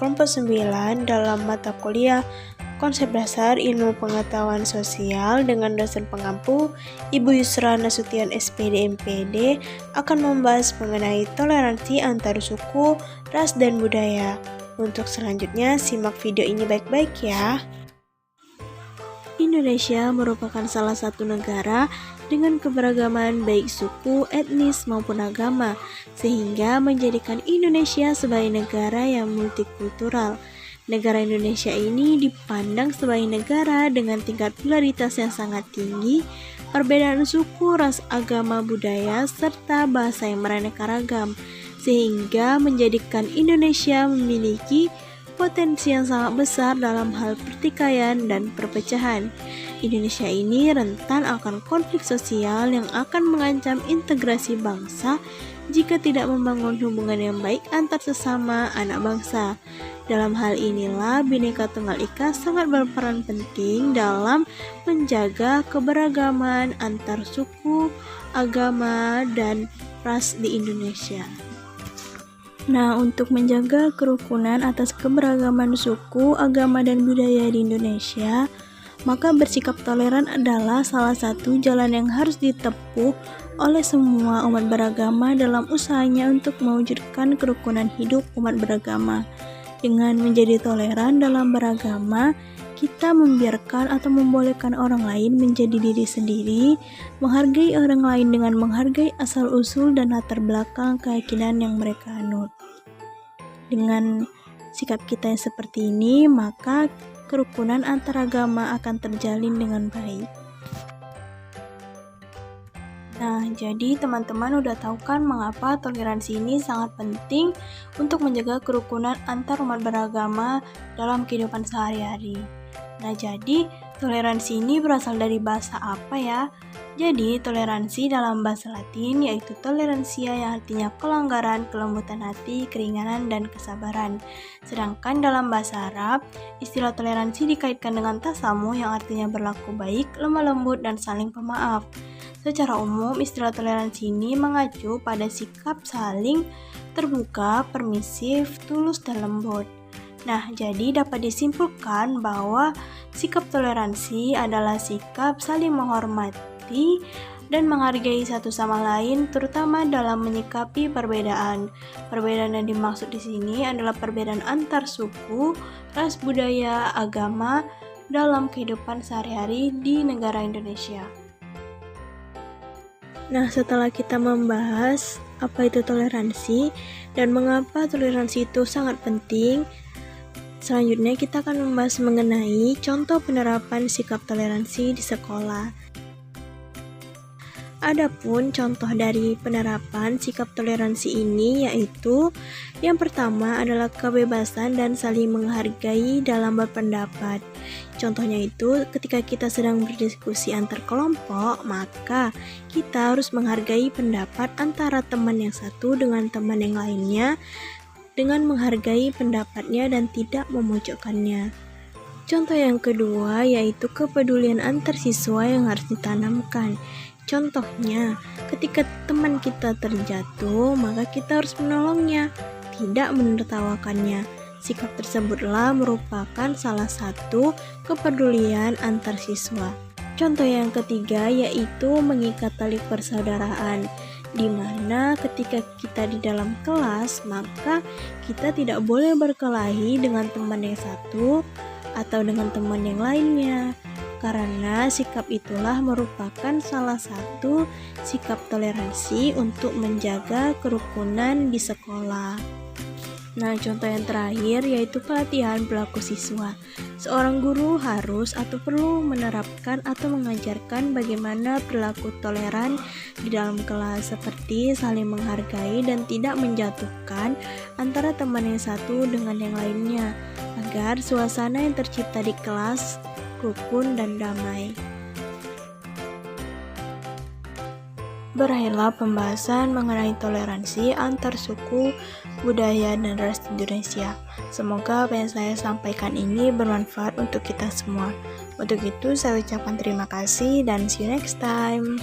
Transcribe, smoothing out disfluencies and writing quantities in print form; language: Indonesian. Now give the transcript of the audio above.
kelompok 9 dalam mata kuliah Konsep Dasar Ilmu Pengetahuan Sosial dengan dosen pengampu Ibu Yusra Nasution SPD MPD akan membahas mengenai toleransi antar suku, ras, dan budaya. Untuk selanjutnya, simak video ini baik-baik ya. Indonesia merupakan salah satu negara dengan keberagaman baik suku, etnis, maupun agama, sehingga menjadikan Indonesia sebagai negara yang multikultural. Negara Indonesia ini dipandang sebagai negara dengan tingkat pluralitas yang sangat tinggi, perbedaan suku, ras, agama, budaya, serta bahasa yang beraneka ragam, sehingga menjadikan Indonesia memiliki potensi yang sangat besar dalam hal pertikaian dan perpecahan. Indonesia ini rentan akan konflik sosial yang akan mengancam integrasi bangsa jika tidak membangun hubungan yang baik antar sesama anak bangsa. Dalam hal inilah Bhinneka Tunggal Ika sangat berperan penting dalam menjaga keberagaman antar suku, agama, dan ras di Indonesia. Nah, untuk menjaga kerukunan atas keberagaman suku, agama, dan budaya di Indonesia, maka bersikap toleran adalah salah satu jalan yang harus ditempuh oleh semua umat beragama dalam usahanya untuk mewujudkan kerukunan hidup umat beragama. Dengan menjadi toleran dalam beragama, kita membiarkan atau membolehkan orang lain menjadi diri sendiri, menghargai orang lain dengan menghargai asal-usul dan latar belakang keyakinan yang mereka anut. Dengan sikap kita yang seperti ini, maka kerukunan antar agama akan terjalin dengan baik. Nah, jadi teman-teman udah tahu kan mengapa toleransi ini sangat penting untuk menjaga kerukunan antar umat beragama dalam kehidupan sehari-hari. Nah, jadi toleransi ini berasal dari bahasa apa ya? Jadi, toleransi dalam bahasa Latin yaitu toleransia yang artinya kelonggaran, kelembutan hati, keringanan, dan kesabaran. Sedangkan dalam bahasa Arab, istilah toleransi dikaitkan dengan tasamuh yang artinya berlaku baik, lemah lembut, dan saling pemaaf. Secara umum, istilah toleransi ini mengacu pada sikap saling terbuka, permisif, tulus, dan lembut. Nah, jadi dapat disimpulkan bahwa sikap toleransi adalah sikap saling menghormati dan menghargai satu sama lain, terutama dalam menyikapi perbedaan. Perbedaan yang dimaksud di sini adalah perbedaan antar suku, ras, budaya, agama dalam kehidupan sehari-hari di negara Indonesia. Nah, setelah kita membahas apa itu toleransi dan mengapa toleransi itu sangat penting, selanjutnya kita akan membahas mengenai contoh penerapan sikap toleransi di sekolah. Adapun contoh dari penerapan sikap toleransi ini yaitu yang pertama adalah kebebasan dan saling menghargai dalam berpendapat. Contohnya itu ketika kita sedang berdiskusi antar kelompok, maka kita harus menghargai pendapat antara teman yang satu dengan teman yang lainnya dengan menghargai pendapatnya dan tidak memojokkannya. Contoh yang kedua yaitu kepedulian antar siswa yang harus ditanamkan. Contohnya, ketika teman kita terjatuh, maka kita harus menolongnya, tidak menertawakannya. Sikap tersebutlah merupakan salah satu kepedulian antar siswa. Contoh yang ketiga yaitu mengikat tali persaudaraan, di mana ketika kita di dalam kelas, maka kita tidak boleh berkelahi dengan teman yang satu atau dengan teman yang lainnya. Karena sikap itulah merupakan salah satu sikap toleransi untuk menjaga kerukunan di sekolah. Nah, contoh yang terakhir yaitu pelatihan perilaku siswa. Seorang guru harus atau perlu menerapkan atau mengajarkan bagaimana perilaku toleran di dalam kelas, seperti saling menghargai dan tidak menjatuhkan antara teman yang satu dengan yang lainnya, agar suasana yang tercipta di kelas rukun dan damai. Berakhirlah pembahasan mengenai toleransi antar suku, budaya, dan ras di Indonesia. Semoga apa yang saya sampaikan ini bermanfaat untuk kita semua. Untuk itu, saya ucapkan terima kasih dan see you next time.